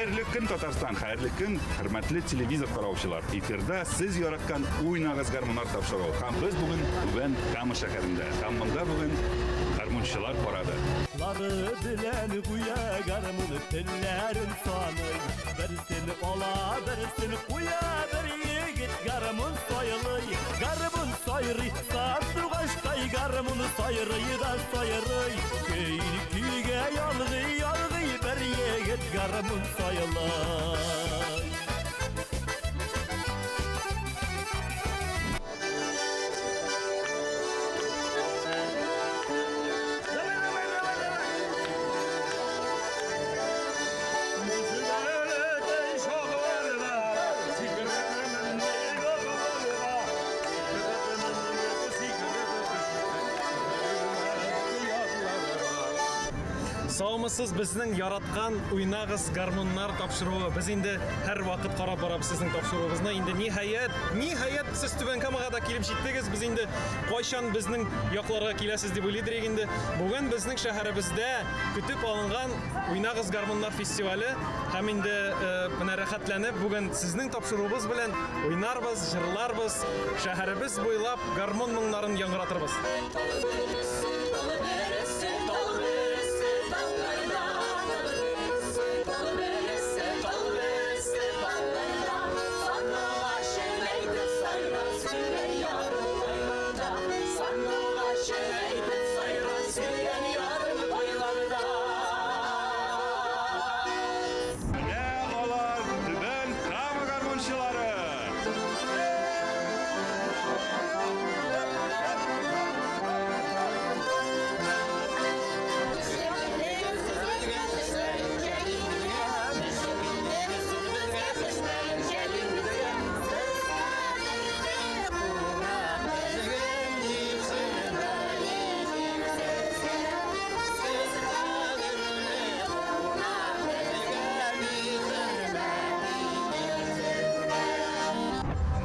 Hayırlı gün Tatarstan, hayırlı gün hürmetli televizor karavuşçular. Efirde siz yaratkan Uynağız Garmonlar tapşırıyor. Hem biz bugün Kama şehrinde. Hem bunda bugün garmonçular parada. Ları dilen kuya garmını tellerin sanır. Birisini ola birisini kuya bir yigit garmın soyılır. Garmın soyırı sandır kaşkay garmını soyırı da soyırı. Keylikiye yalgı bir yigit garmın soyılır. Sağımısız bizning yaratgan Uynağız Garmonlar tapşırığı. Biz endi her vaqt qarab boramiz sizning tapşırığıngizni. Endi nihayat siz Tuban Kamaga da kelib jetdingiz. Biz endi qachon bizning yoqlarga kelasiz deb o'ylaydik endi. Bugun bizning shahrimizda kutib olingan Uynağız Garmonlar festivali ham endi buna rohatlanib bugun sizning tapşırığınız bilan o'ynarmiz, jırlarmiz, shahrimiz bo'ylab garmon minglarini yangratırmiz.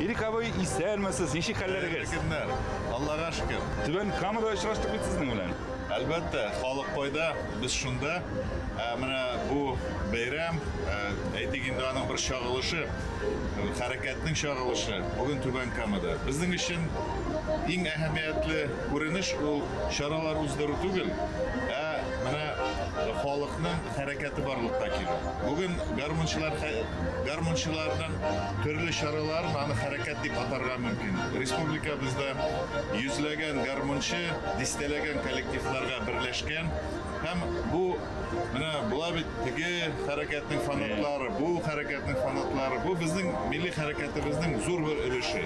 İrik abi ister misiniz? Neşik halleriniz? Günler. Allah'a şükür. Tuban Kamada uçrashtık biz sizning bilan. Albatta, xalq qo'yda biz shunda mana bu bayram aytganday uning bir shog'ilishi, harakatning shog'ilishi bugun Tuban Kamada. Bizning uchun eng ahamiyatli ko'rinish u choralar o'zgarib tugul. Mana xalqning harakati borliqda keldi. Bugun garmonchilardan turli choralar mana harakat deb atarga mumkin. Respublika bizda yuzlagan garmonchi, distalagan kollektivlarga birlashgan. Ham bu mana bular tigi harakatning fanatlari, bu harakatning fanatlari, bu bizning milliy harakatimizning zo'r bir ulushi.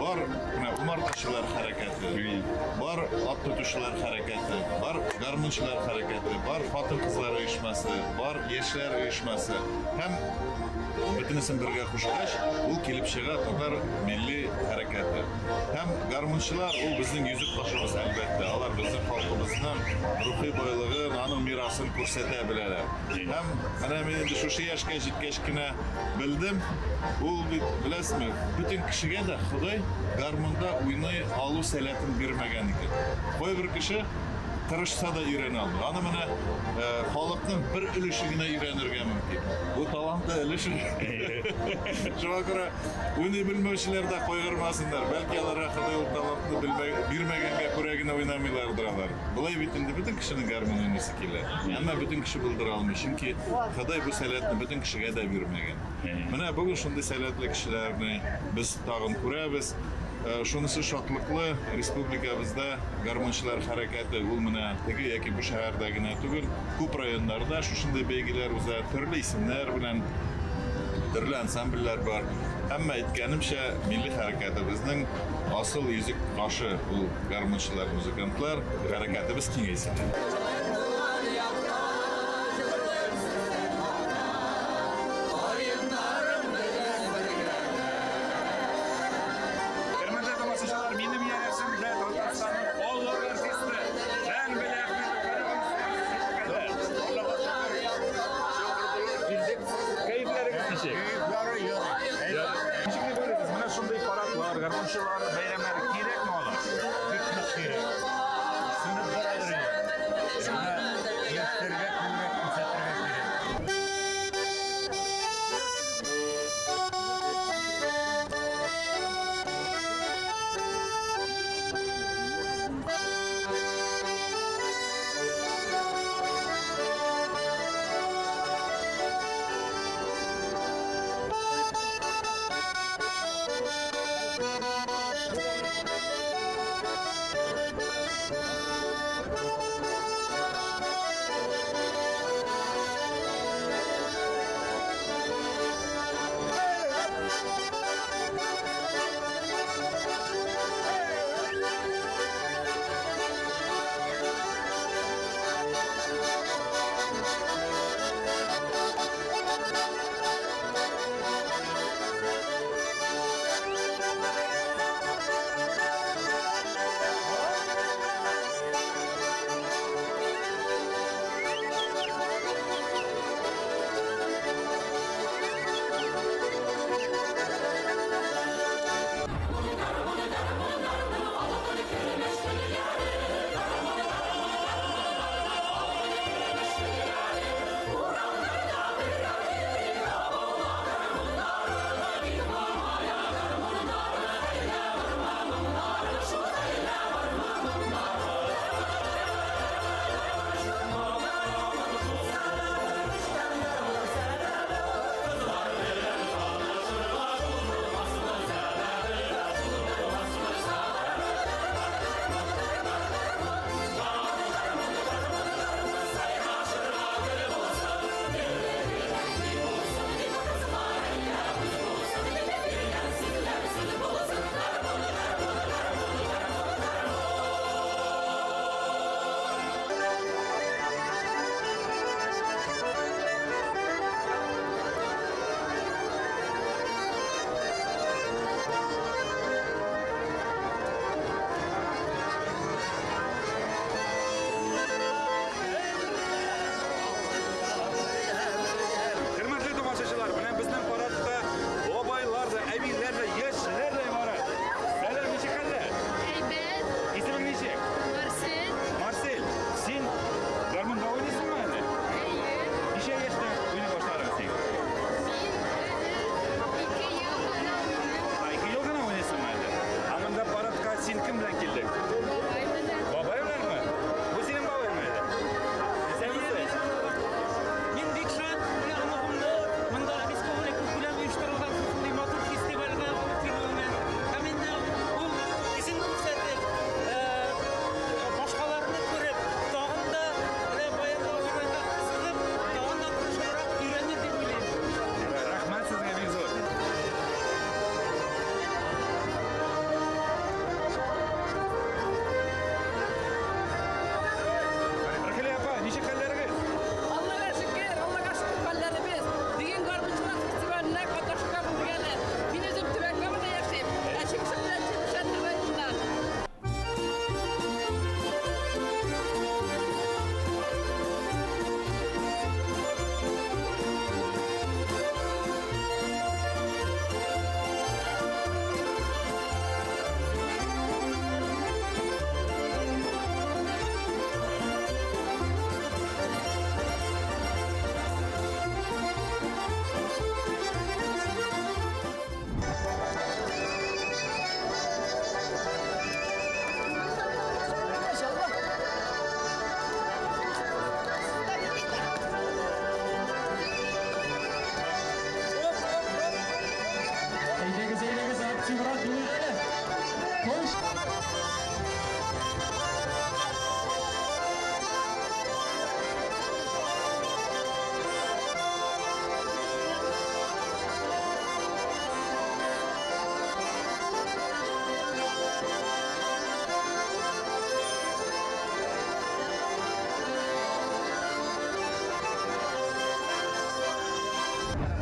Bor mana umartachilar harakati, bor ot tutishlar harakati, bor garmonchilar harakati, bor xotin-qizlar uyushmasi, bor yoshlar uyushmasi. Ham Bütünüsün birga qo'shgach, u kelib chiqadi Tatar milliy harakati. Ham garmonchilar u bizning yuzuk toshimiz albatta. Ular bizning xalqimizning ruhiy boylig'i, uning mirosini ko'rsata biladi. Ham mana men endi shu yoshga yetgachgina bildim, u bilasizmi, butun kishiga da Xudoy garmonda o'ynay olu salatini bermagan ekan. Qo'y bir kishi tirishsa da öğrene aldı. Ana mana xalqning bir ulushigina öğrenirga mumkin. Bu talantli ulush. Shunga ko'ra uni bilmovchilarda qo'yg'irmasinlar. Balki ular Xudoy talantni bilmaganga ko'ragina o'ynamaylardir ular. Bulay bitindi butun kishining garmon o'ynasa keladi. Ammo butun kishi bildira olmaydi. Chunki Xudoy bu salatni butun kishiga da bermagan. Mana bugun shunday salatli kishilarni biz tag'in ko'ramiz. Şunisi şotliqli respublikamizda garmonchilar harakati ul mana tegi yoki bu shahardagina tugul ko'p rayonlarda shunday belgilar o'za turli ismlar bilan turli ansambllar bor. Hamma aytganimcha milliy harakatimizning asl yuzuk toshi bu garmonchilar, muzikantlar harakatimiz kengaysin. Garmonchilar bayramlari kerakmi ular? Kerak. Sinib boradi. Ertaga ko'ngil ko'rsatarga kerak.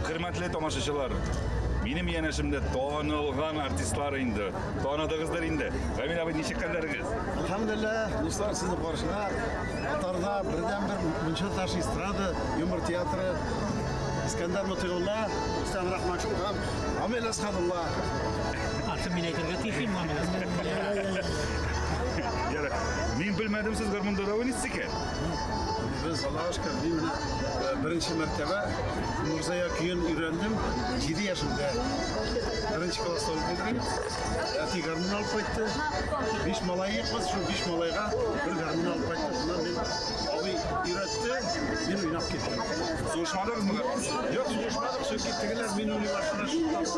Hürmetli tomoshachilar, benim yanışımda tanılgan artistlar indi. Tanıdığınızlar indi. Emin abi nişik kandarınız? Alhamdulillah, dostlar sizni ko'rishda Qatarda birdan bir Muncha tash estrada, yumor teatri, Iskandar Mutiyullah, Rustam Rahmatulloh, Amir Asqarulloh. Artık minayetlerge tiyfim mi? Yani, men bilmedim siz garmonda oynaysiz ekan. Biz Allohga shukr, men birinchi martaba Murzayo kuyin o'rgandim 7 yoshimda. Birinchi klassda o'qidim. Ati garmon olib qaytdi. 5 malay yiqmiz, shu 5 malayga bir garmon olib qaytdi. Shundan men abi o'rgatdi, men o'ynab ketdim. So'rashmadingizmi garmonda? Yo'q, so'rashmadik, shu ketdilar, men o'ynay boshladim, shu topdim.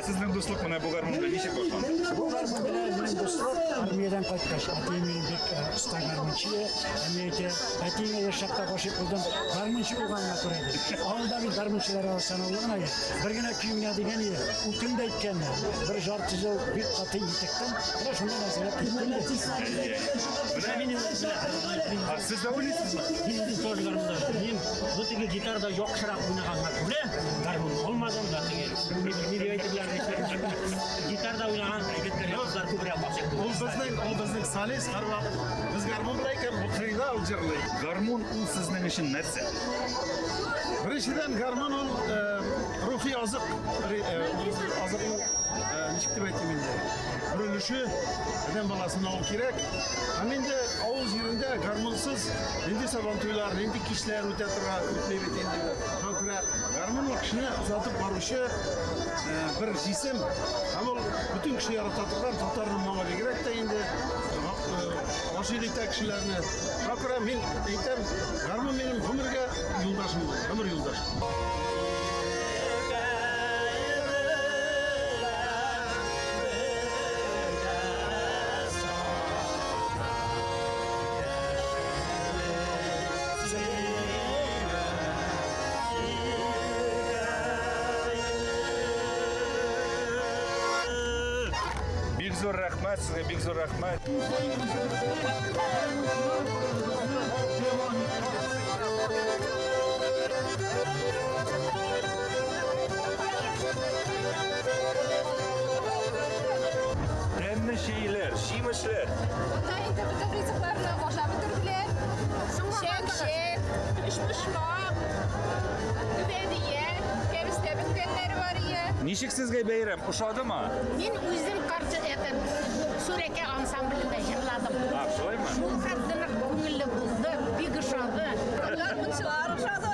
Sizning do'stlik mana bu garmonda nishik boshlandi? Bu garmondalar benim dostlar armiyadan qaytkaç. Atayımın bek usta garmonçi. Emniyete atayımı yaşakta başı kıldım. Garmonçi olganına kuraydı. Ağılda bir garmonçiler arasına olana ya. Bir güne kuyumuna degen ya. Utun da ikken bir jartı yıl bir katı yitekten. Buna şundan mesela gittim de. Siz de oynaysınız mı? Bizim toz garmonda. Benim bu tiki gitarda yok şarap oynaganlar. Ne? Garmon olmadan da tiki. Ne diyeydiler? Gitarda oynagan hareketler yaptılar. Kübra bakacak. U bizning solis har vaqt biz garmon bilan ekan o'qiyda o'jirlaydi. Garmon u sizning uchun narsa. Birinchidan garmon ul ruhiy oziq, oziqning nechik deb aytayim endi. Qurilishi odam bolasini ol kerak. Endi ovul yerida garmonsiz endi sabon to'ylar, endi kishlar o'ta turadi, o'tmaydi endi. Ko'ra garmon o'qishni uzatib boruvchi bir jism. Ama bütün kishi yaratadigan Tatarning nomagi kerak-da endi. Oshiylikda kishilarni. Ko'ra men aytam, garmon mening umrga yo'ldoshim, umr yo'ldoshim. Bek zo'r rahmat sizga, bek zo'r rahmat. Temni şeyler, şimişler. Tayin tabii rızıklarına boşa bitirdiler. Şemşir, işmişmak, dübediye, hepsinde bitkenleri var ya. Nişik sizga bayram, uşadımı? Men o'zim qarshi etib suraka ansamblida yig'ladim. Ha, şulaymi? Shu qadrini ko'ngli bo'ldi, begishadi. Ular bunchalar o'xshadi.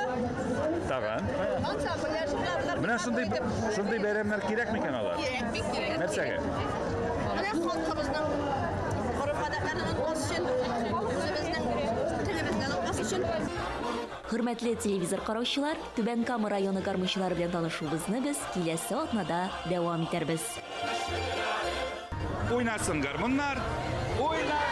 Tag'an. Ansambl yashirlar. Mana shunday bayramlar kerakmikan ular? Kerak, bek kerak. Narsaga? Mana xalqimizning urf-odatlarining o'sishi, o'zimizning tilimizning o'sishi. Hürmetli televizor qarovchilar, Tuban Kama rayoni garmonchilari bilan tanishuvimizni biz kelasi otnada davom etamiz. Oynasın garmonlar, oynar.